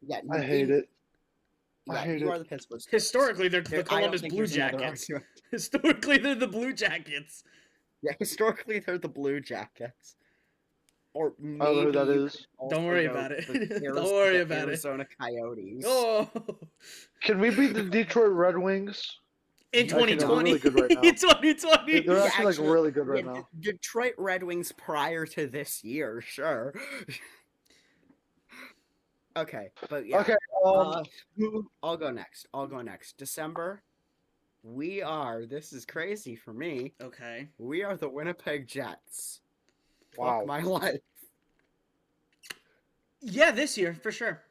Yeah, I hate it. Yeah, I hate you it. are the Pittsburgh Steelers. Historically, they're the I don't Columbus think Blue there's another Jackets. argument. Historically, they're the Blue Jackets. Yeah, historically they're the Blue Jackets. Or maybe I don't know who that you is. could also Don't worry go about it. the Don't worry about it. Arizona Coyotes. Oh, Can we beat the Detroit Red Wings? in Actually, no, 2020. they're really good right now. In 2020. They're Yeah, actually like really good right yeah, now. Detroit Red Wings prior to this year, sure. Okay, but yeah. Okay, I'll go next. December. This is crazy for me. Okay. We are the Winnipeg Jets. Wow. Fuck my life. Yeah, this year for sure.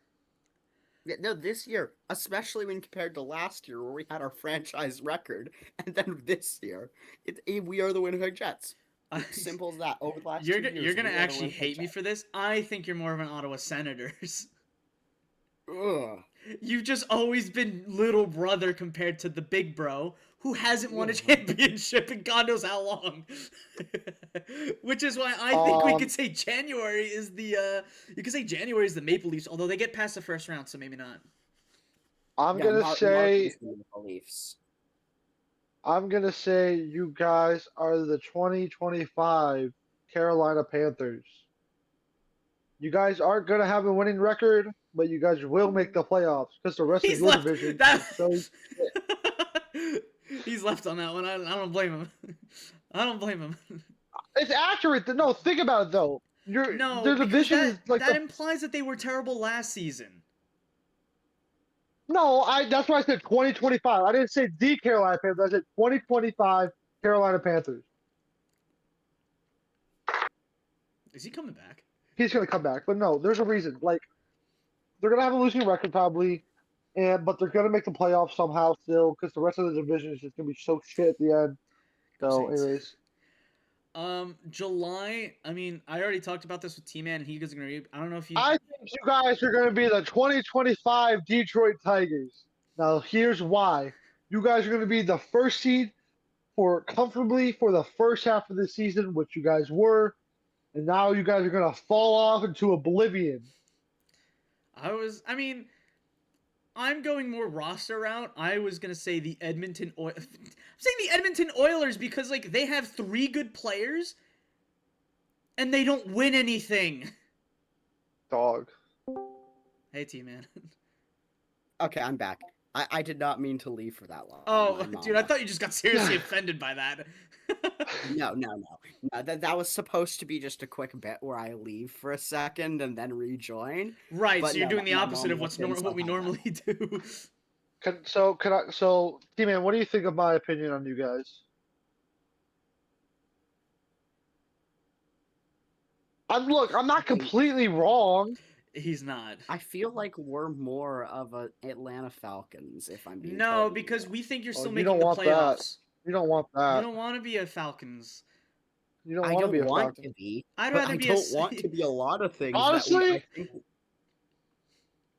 Yeah, no, this year, especially when compared to last year where we had our franchise record, and then this year, we are the Winnipeg Jets. Simple as that. Over the last You're 2 years, you're gonna we are the actually Winnipeg hate me Jets. for this. I think you're more of an Ottawa Senators. Ugh. You've just always been little brother compared to the big bro who hasn't won a championship in God knows how long. Which is why I think we could say January is the you could say January is the Maple Leafs, although they get past the first round, so maybe not. I'm Yeah, gonna say Mark is the Leafs. I'm gonna say you guys are the 2025 Carolina Panthers. You guys aren't gonna have a winning record, but you guys will make the playoffs because the rest of He's your left. division. He's left on that one. I don't blame him. I don't blame him. It's accurate. No, think about it though. Their No, because division that, is like that implies that they were terrible last season. No, that's why I said 2025. I didn't say the Carolina Panthers. I said 2025 Carolina Panthers. Is he coming back? He's gonna come back, but no, there's a reason. Like they're gonna have a losing record probably, but they're gonna make the playoffs somehow still because the rest of the division is just gonna be so shit at the end. So, Saints. anyways, July. I mean, I already talked about this with T-Man, and he doesn't agree. I don't know if you. I think you guys are gonna be the 2025 Detroit Tigers. Now, here's why. You guys are gonna be the first seed comfortably for the first half of the season, which you guys were. And now you guys are going to fall off into oblivion. I mean, I'm going more roster route. I was gonna say the Edmonton Oil. I'm saying the Edmonton Oilers because like they have 3 good players, and they don't win anything. Dog. Hey, T-Man. Okay, I'm back. I did not mean to leave for that long. Oh, my dude, I mama. thought you just got seriously offended by that. No. That was supposed to be just a quick bit where I leave for a second and then rejoin. Right, But so you're no, doing the my opposite mom of walked in, so what we I had normally do. So, T-Man, what do you think of my opinion on you guys? I'm not think- completely wrong. He's not. I feel like we're more of a Atlanta Falcons, if I'm being No, totally because real. we think you're Oh, still you making don't the want that. playoffs. You don't want You that. don't want to be a Falcons. You don't I want to don't be a want Falcon. to be, I'd but rather I be don't want to be a lot of things that Honestly, I think.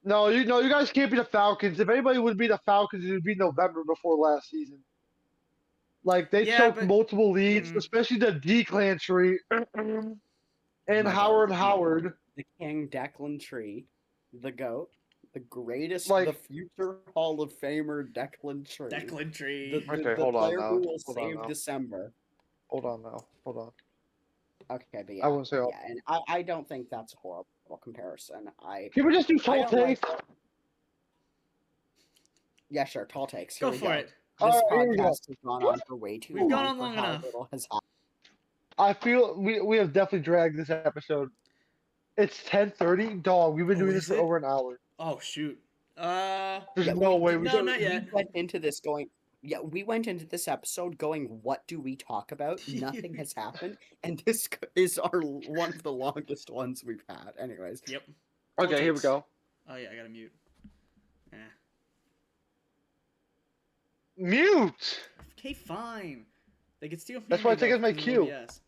no, you guys can't be the Falcons. If anybody would be the Falcons, it would be November before last season. Like they Yeah, took but multiple leads, mm, especially the Declan tree and My Howard God, Howard. the King Declan Tree, the GOAT, the greatest, the Like, future Hall of Famer Declan Tree, Declan the, Tree. the, okay, the hold on player now. who will Hold on save now. December. Hold on now. Hold on. Okay, but I yeah, wouldn't say all. yeah, and I don't think that's a horrible comparison. Can we just do I tall don't like. takes? Yeah, sure, tall takes. Here Go we for go. it. All This right, here we go. podcast has gone on for way too We've gone long on for long how enough. little has happened. I feel we have definitely dragged this episode. It's 10:30. Dog, we've been Oh, doing this is for it? over an hour. Oh shoot. There's Yeah, no way we no, should. not yet. We went into this going. Yeah, we went into this episode going, "What do we talk about?" Nothing has happened, and this is our one of the longest ones we've had. Anyways, Yep. Okay, here we takes. go. Oh yeah, I gotta mute. Eh. Mute. Okay, fine. They can steal from That's me why I take as my in cue. OBS.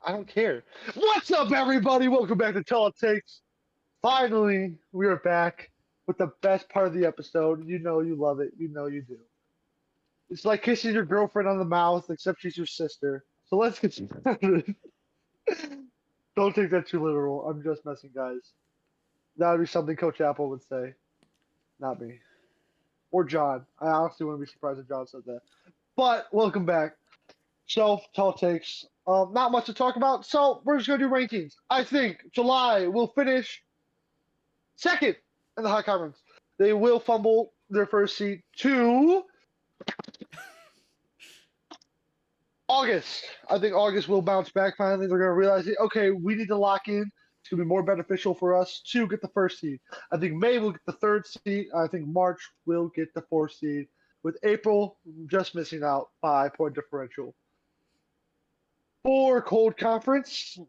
I don't care. What's up, everybody? Welcome back to Tall Takes. Finally, we are back with the best part of the episode. You know you love it. You know you do. It's like kissing your girlfriend on the mouth, except she's your sister. So let's get started. Don't take that too literal. I'm just messing, guys. That would be something Coach Apple would say, not me. Or John. I honestly wouldn't be surprised if John said that. But welcome back. So, tall takes. Not much to talk about. So we're just gonna do rankings. I think July will finish second in the high conference. They will fumble their first seed to August. I think August will bounce back finally. They're gonna realize, okay, we need to lock in. It's gonna be more beneficial for us to get the first seed. I think May will get the third seed. I think March will get the fourth seed. With April just missing out 5-point differential. For cold conference,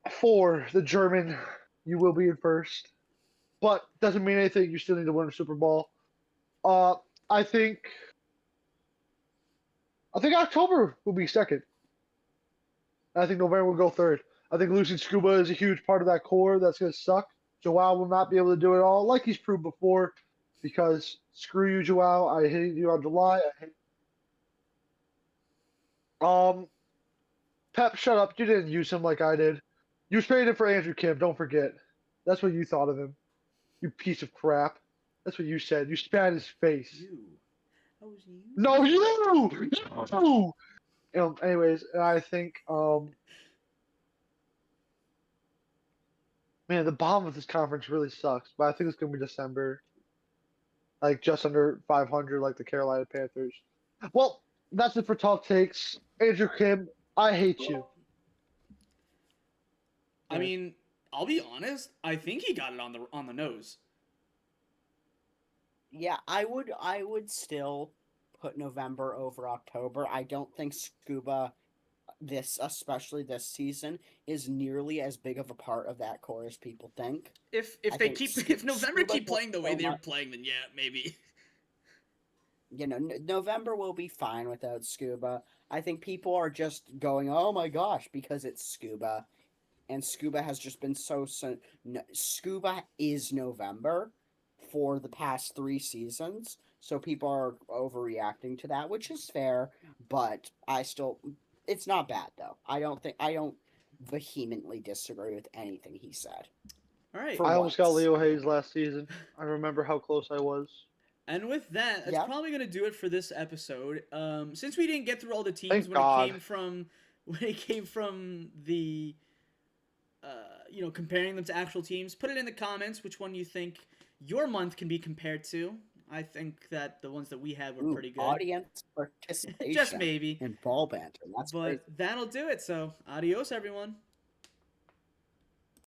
for the German, you will be in first, but doesn't mean anything. You still need to win a Super Bowl. Uh, I think October will be second. I think November will go third. I think losing Scuba is a huge part of that core. That's gonna suck. Joao will not be able to do it all like he's proved before, because screw you, Joao. I hated you on July. Pep, shut up. You didn't use him like I did. You traded him for Andrew Kim. Don't forget. That's what you thought of him. You piece of crap. That's what you said. You spat in his face. You. That was you. No, you. Anyways, I think man, the bottom of this conference really sucks. But I think it's gonna be December, like just under 500, like the Carolina Panthers. Well, that's it for talk takes. Andrew Kim, I hate you. I mean, I'll be honest. I think he got it on the nose. yeah, I would still put November over October. I don't think Scuba, especially this season, is nearly as big of a part of that core as people think. If I they think keep if November Scuba keep playing the way so they're much- playing, then yeah, maybe. November will be fine without Scuba. I think people are just going, "Oh my gosh," because it's Scuba, and Scuba has just been Scuba is November for the past 3 seasons, so people are overreacting to that, which is fair. But it's not bad though. I don't vehemently disagree with anything he said. All right. For I almost got once. Leo Hayes last season. I remember how close I was. And with that, that's Yeah. probably gonna do it for this episode. Since we didn't get through all the teams Thank when God. it came from the comparing them to actual teams, put it in the comments which one you think your month can be compared to. I think that the ones that we had were pretty good. Audience participation. Just maybe. In ball banter. That's But crazy. that'll do it. So adios, everyone.